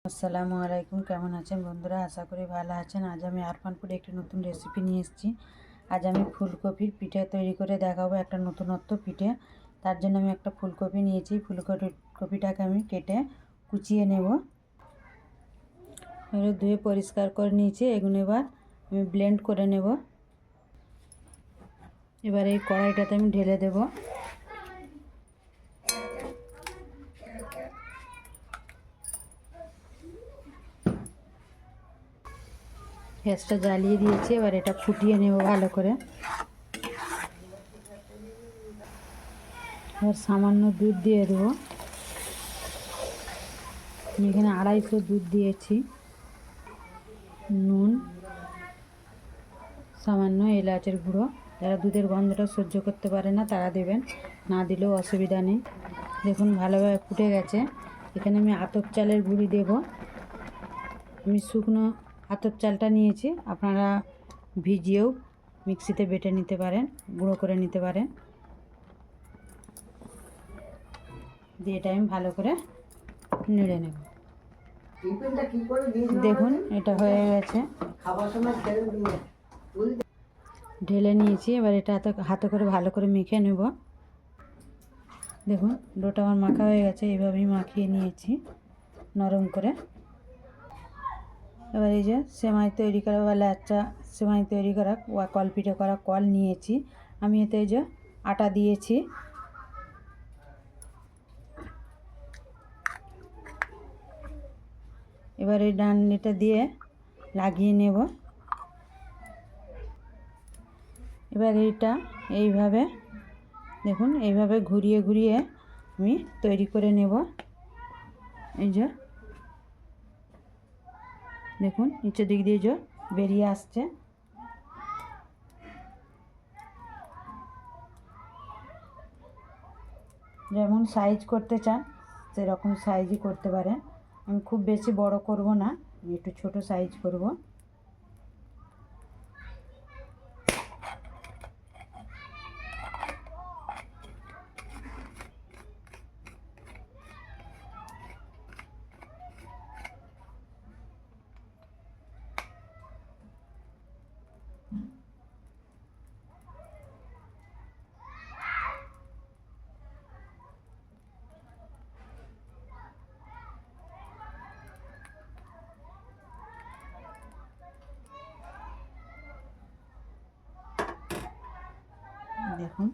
আসসালামু আলাইকুম, কেমন আছেন বন্ধুরা? আশা করি ভালো আছেন। আজ আমি আরফান ফুডে একটি নতুন রেসিপি নিয়ে এসেছি। আজ আমি ফুলকপির পিঠে তৈরি করে দেখাবো, একটা নতুনত্ব পিঠে। তার জন্য আমি একটা ফুলকপি নিয়েছি। ফুলকপিটাকে আমি কেটে কুচিয়ে নেব। এবার ধুয়ে পরিষ্কার করে নিয়েছি। এগুলো এবার আমি ব্লেন্ড করে নেব। এবার এই কড়াইটাতে আমি ঢেলে দেবো। গ্যাসটা জ্বালিয়ে দিয়েছি। এবার এটা ফুটিয়ে নেব ভালো করে। এবার সামান্য দুধ দিয়ে দেবো। আমি এখানে 250 দুধ দিয়েছি। নুন, সামান্য এলাচের গুঁড়ো। যারা দুধের গন্ধটা সহ্য করতে পারে না তারা দেবেন, না দিলেও অসুবিধা নেই। দেখুন ভালোভাবে ফুটে গেছে। এখানে আমি আতপ চালের গুঁড়ি দেব। আমি শুকনো আতপ চালটা নিয়েছি, আপনারা ভিজিয়েও মিক্সিতে বেটে নিতে পারেন, গুঁড়ো করে নিতে পারেন। দিয়ে এটা আমি ভালো করে নেড়ে নেব। দেখুন এটা হয়ে গেছে, ঢেলে নিয়েছি। এবার এটা হাতে করে ভালো করে মেখে নেব। দেখুন ডোটা আমার মাখা হয়ে গেছে, এইভাবেই মাখিয়ে নিয়েছি নরম করে। এবার এই যে সেমাই তৈরি করা বা ল্যাচা সেমাই তৈরি করা কল পিঠে করা কল নিয়েছি আমি। এতে এই যে আটা দিয়েছি। এবার এই ডান্ডিটা দিয়ে লাগিয়ে নেব। এবার এইটা এইভাবে দেখুন এইভাবে ঘুরিয়ে ঘুরিয়ে আমি তৈরি করে নেব। এই যে দেখুন নিচের দিক দিয়ে যে বেরিয়ে আসছে। যেমন সাইজ করতে চান সেরকম সাইজই করতে পারেন। আমি খুব বেশি বড় করব না, আমি একটু ছোট সাইজ করব। দেখুন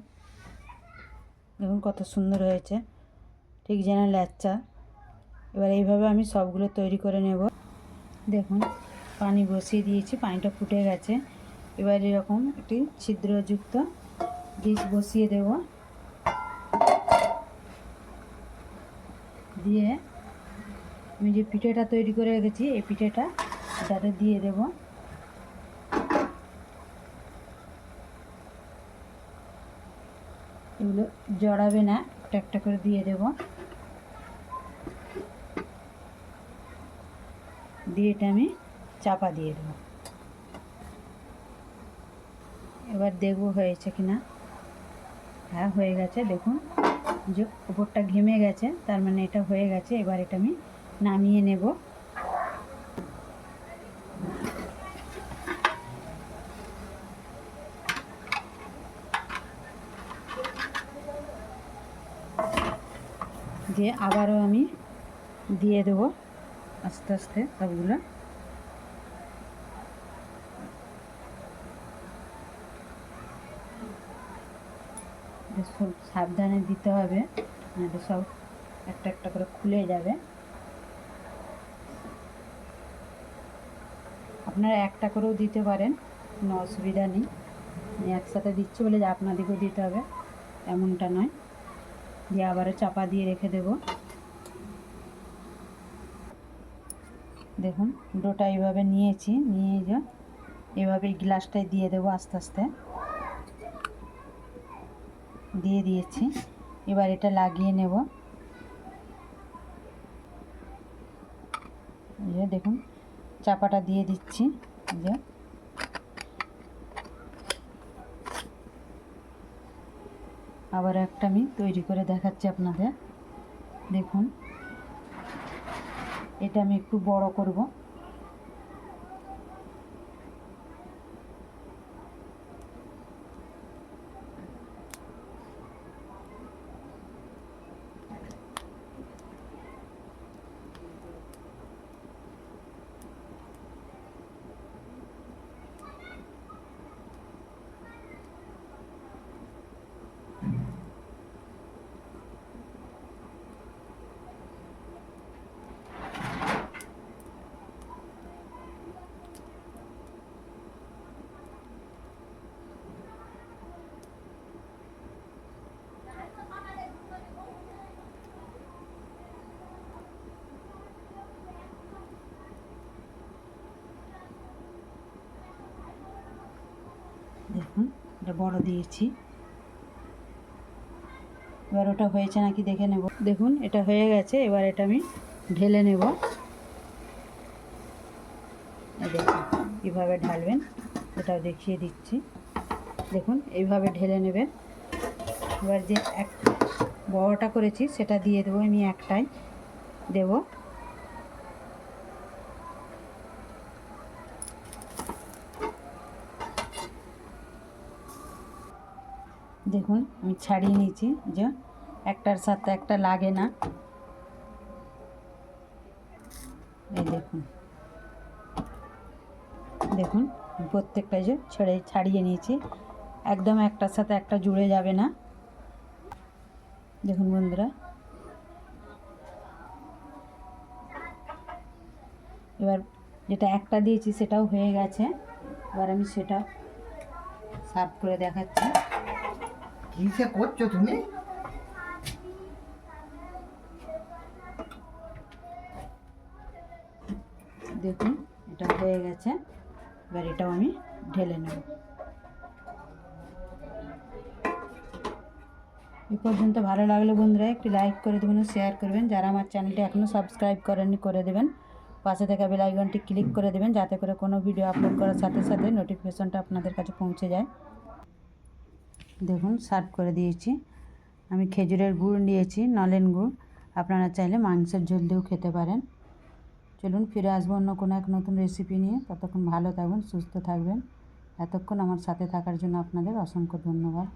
দেখুন কত সুন্দর হয়েছে, ঠিক যেন ল্যাচা। এবার এইভাবে আমি সবগুলো তৈরি করে নেব। দেখুন পানি বসিয়ে দিয়েছি, পানিটা ফুটে গেছে। এবার এরকম একটি ছিদ্রযুক্ত ডিশ বসিয়ে দেব। দিয়ে আমি যে পিঠেটা তৈরি করে রেখেছি এই পিঠেটা এটাতে দিয়ে দেব। এগুলো জড়াবে না, একটা একটা করে দিয়ে দেব। দিয়ে এটা আমি চাপা দিয়ে দেব। এবার দেখব হয়েছে কিনা। হ্যাঁ হয়ে গেছে। দেখুন যে উপরটা ঘেমে গেছে, তার মানে এটা হয়ে গেছে। এবার এটা আমি নামিয়ে নেব। দিয়ে আবারও আমি দিয়ে দেব আস্তে আস্তে সবগুলো। সব সাবধানে দিতে হবে, নাহলে সব একটা একটা করে খুলে যাবে। আপনারা একটা করেও দিতে পারেন, কোনো অসুবিধা নেই। আমি একসাথে দিচ্ছি বলে যে আপনাদেরকেও দিতে হবে এমনটা নয়। দিয়ে আবারও চাপা দিয়ে রেখে দেব। দেখুন ডোটা এইভাবে নিয়েছি, নিয়ে যে এভাবে গ্লাসটায় দিয়ে দেবো আস্তে আস্তে। দিয়ে দিয়েছি। এবার এটা লাগিয়ে নেব। যে দেখুন চাপাটা দিয়ে দিচ্ছি। যে আবার একটা আমি তৈরি করে দেখাচ্ছি আপনাদের। দেখুন এটা আমি একটু বড় করব। দেখুন এটা বড় দিয়েছি। এবার ওটা হয়েছে নাকি দেখে নেব। দেখুন এটা হয়ে গেছে। এবার এটা আমি ঢেলে নেব। দেখুন কীভাবে ঢালবেন সেটাও দেখিয়ে দিচ্ছি। দেখুন এইভাবে ঢেলে নেবেন। এবার যে এক বড়টা করেছি সেটা দিয়ে দেবো। আমি একটাই দেব। দেখুন আমি ছাড়িয়ে নিয়েছি, যে একটার সাথে একটা লাগে না। এই দেখুন, দেখুন প্রত্যেকটা যে ছাড়িয়ে নিয়েছি, একদম একটার সাথে একটা জুড়ে যাবে না। দেখুন বন্ধুরা, এবার যেটা একটা দিয়েছি সেটাও হয়ে গেছে। এবার আমি সেটা সার্ভ করে দেখাচ্ছি। কিসে করছো তুমি? দেখুন এটা হয়ে গেছে। এবার এটাও আমি ঢেলে নেব। এই পর্যন্ত ভালো লাগলে বন্ধুরা একটি লাইক করে দেবেন ও শেয়ার করবেন। যারা আমার চ্যানেলটি এখনও সাবস্ক্রাইব করেননি করে দেবেন। পাশে থাকা বেল আইকনটি ক্লিক করে দেবেন, যাতে করে কোনো ভিডিও আপলোড করার সাথে সাথে নোটিফিকেশনটা আপনাদের কাছে পৌঁছে যায়। দেখুন সার্ভ করে দিয়েছি। আমি খেজুরের গুড় নিয়েছি, নলেন গুড়। আপনারা চাইলে মাংসের ঝোল দিয়েও খেতে পারেন। চলুন ফিরে আসবো অন্য কোনো এক নতুন রেসিপি নিয়ে। ততক্ষণ ভালো থাকবেন, সুস্থ থাকবেন। এতক্ষণ আমার সাথে থাকার জন্য আপনাদের অসংখ্য ধন্যবাদ।